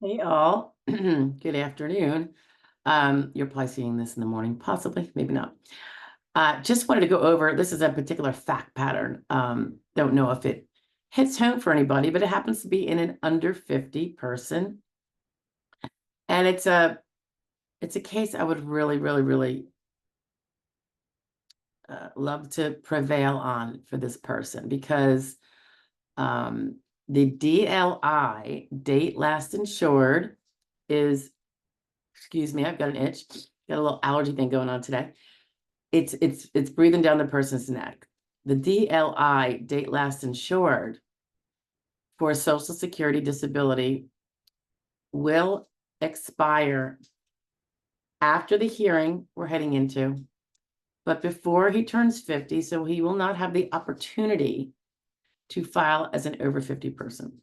Hey all, good afternoon. You're probably seeing this in the morning, possibly, maybe not. Just wanted to go over, this is a particular fact pattern. Don't know if it hits home for anybody, but it happens to be in an under 50 person. And it's a case I would really love to prevail on for this person because the DLI, date last insured, is, excuse me, I've got an itch, got a little allergy thing going on today. It's breathing down the person's neck. The DLI, date last insured, for Social Security disability will expire after the hearing we're heading into, but before he turns 50, so he will not have the opportunity to file as an over 50 person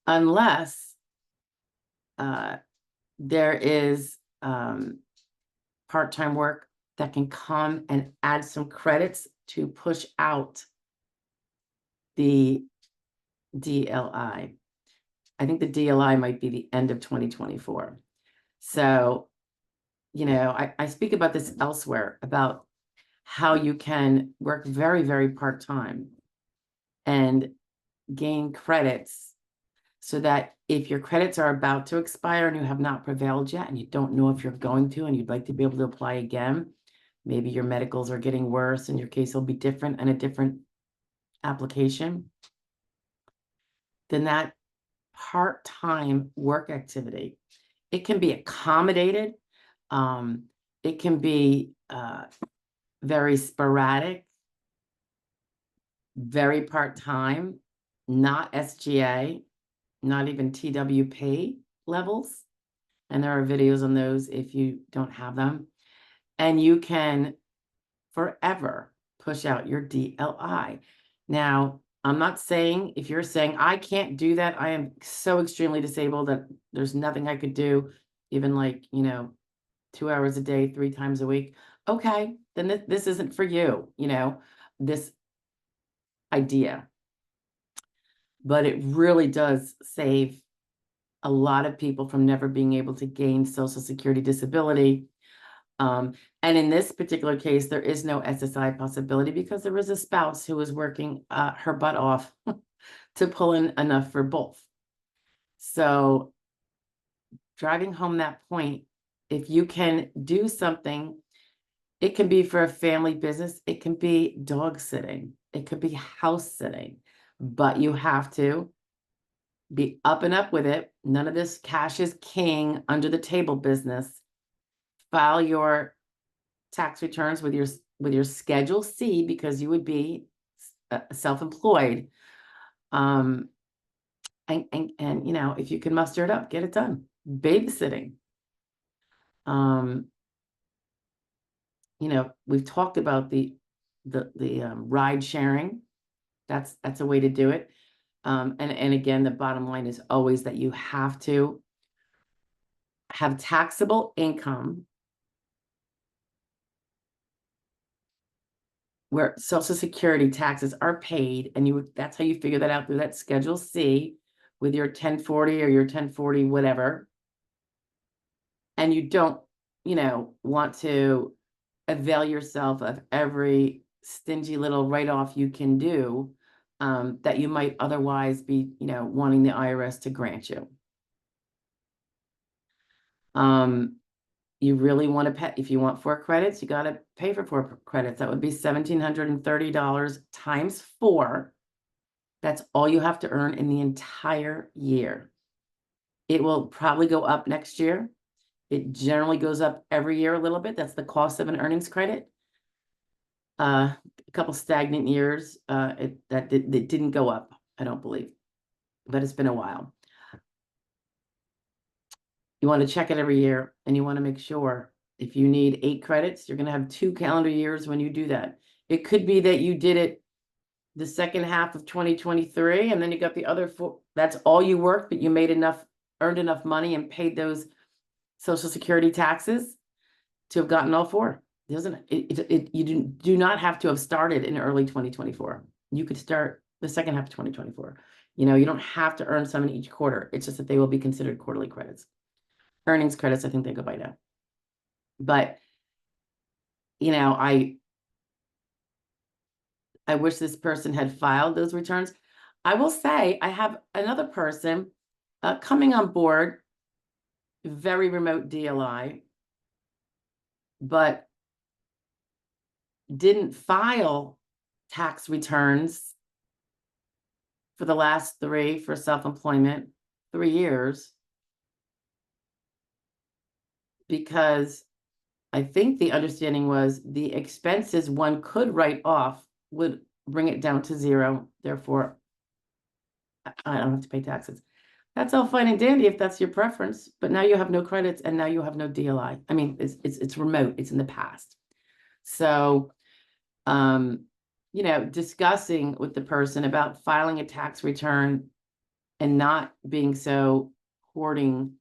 unless there is part-time work that can come and add some credits to push out the DLI. I think the DLI might be the end of 2024. So, I speak about this elsewhere about how you can work very part-time and gain credits so that if your credits are about to expire and you have not prevailed yet and you don't know if you're going to and you'd like to be able to apply again, maybe your medicals are getting worse and your case will be different and a different application, then that part-time work activity, it can be accommodated. It can be very sporadic, very part-time, not SGA, not even TWP levels. And there are videos on those if you don't have them. And you can forever push out your DLI. Now, I'm not saying, if you're saying, I can't do that, I am so extremely disabled that there's nothing I could do, even 2 hours a day, 3 times a week. Okay, then this isn't for you, this idea. But it really does save a lot of people from never being able to gain Social Security disability. And in this particular case, there is no SSI possibility because there is a spouse who is working her butt off to pull in enough for both. So driving home that point, if you can do something, it can be for a family business, it can be dog sitting, it could be house sitting, but you have to be up and up with it. None of this cash is king under the table business. File your tax returns with your Schedule C because you would be self-employed. And if you can muster it up, get it done. Babysitting. We've talked about the ride sharing. That's a way to do it. And again, the bottom line is always that you have to have taxable income where Social Security taxes are paid, and that's how you figure that out through that Schedule C with your 1040 or your 1040 whatever. And you don't, want to avail yourself of every stingy little write-off you can do that you might otherwise be, wanting the IRS to grant you. You really want to pay, if you want 4 credits, you got to pay for 4 credits. That would be $1,730 times 4. That's all you have to earn in the entire year. It will probably go up next year. It generally goes up every year a little bit. That's the cost of an earnings credit. A couple stagnant years, it didn't go up, I don't believe, but it's been a while. You want to check it every year, and you want to make sure if you need 8 credits, you're going to have 2 calendar years when you do that. It could be that you did it the second half of 2023, and then you got the other 4. That's all you worked, but you made enough, earned enough money and paid those Social Security taxes to have gotten all 4. You do not have to have started in early 2024. You could start the second half of 2024. You know, you don't have to earn some in each quarter. It's just that they will be considered quarterly credits. Earnings credits, I think they go by now. But, you know, I wish this person had filed those returns. I will say I have another person coming on board, very remote DLI, but didn't file tax returns for the last 3 for self-employment, 3 years, because I think the understanding was the expenses one could write off would bring it down to 0. Therefore, I don't have to pay taxes. That's all fine and dandy if that's your preference, but now you have no credits and now you have no DLI. I mean, it's remote, it's in the past. So, you know, discussing with the person about filing a tax return and not being so hoarding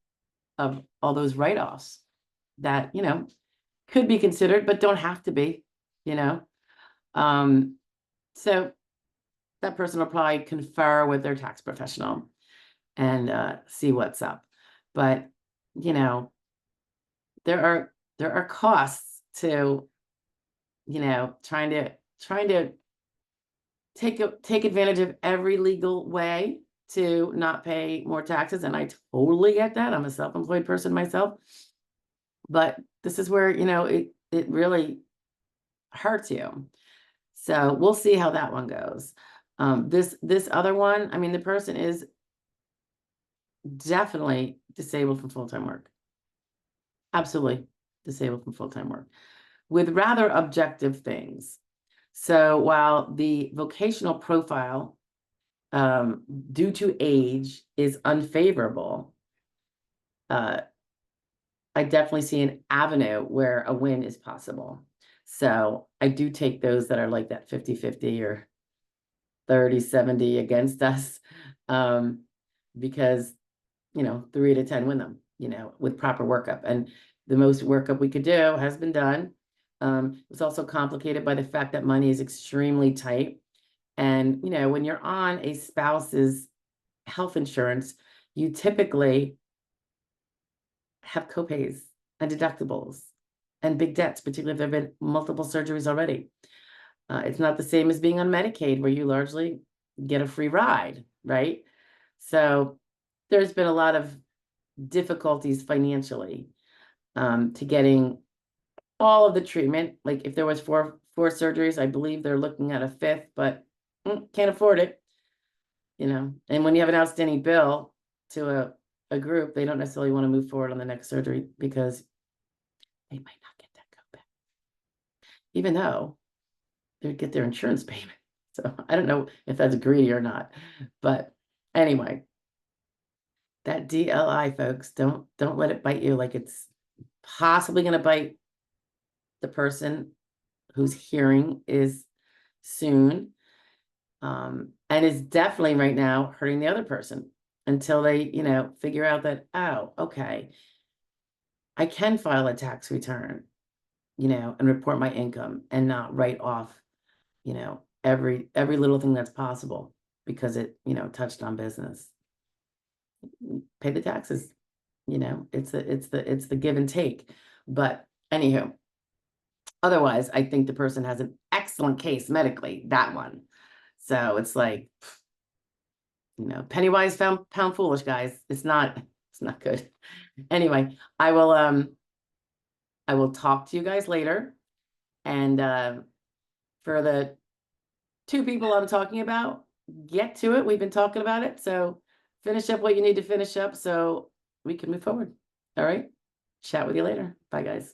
of all those write-offs that, you know, could be considered, but don't have to be, you know. So that person will probably confer with their tax professional and see what's up. But, you know, there are costs to, you know, trying to take advantage of every legal way to not pay more taxes. And I totally get that. I'm a self-employed person myself. But this is where, you know, it really hurts you. So we'll see how that one goes. This other one, I mean, the person is definitely disabled from full-time work. Absolutely disabled from full-time work with rather objective things. So while the vocational profile, due to age, is unfavorable, I definitely see an avenue where a win is possible. So I do take those that are like that 50-50 or 30-70 against us, because, you know, 3 to 10 win them, you know, with proper workup. And the most workup we could do has been done. It's also complicated by the fact that money is extremely tight. And, you know, when you're on a spouse's health insurance, you typically have copays and deductibles and big debts, particularly if there have been multiple surgeries already. It's not the same as being on Medicaid, where you largely get a free ride, right? So there's been a lot of difficulties financially to getting all of the treatment. Like if there was four surgeries, I believe they're looking at a 5th, but can't afford it, you know. And when you have an outstanding bill to a group, they don't necessarily want to move forward on the next surgery because they might not get that copay, even though they'd get their insurance payment. So I don't know if that's greedy or not, but anyway, that DLI, folks, don't let it bite you like it's possibly going to bite the person whose hearing is soon, and is definitely right now hurting the other person until they, you know, figure out that, oh, okay, I can file a tax return, you know, and report my income and not write off, you know, every little thing that's possible because it, you know, touched on business. Pay the taxes, you know, it's the give and take. But anywho, otherwise, I think the person has an excellent case medically, that one. So it's like, you know, penny wise, pound foolish, guys. It's not good. Anyway, I will talk to you guys later. And for the 2 people I'm talking about, get to it. We've been talking about it. So finish up what you need to finish up so we can move forward. All right. Chat with you later. Bye, guys.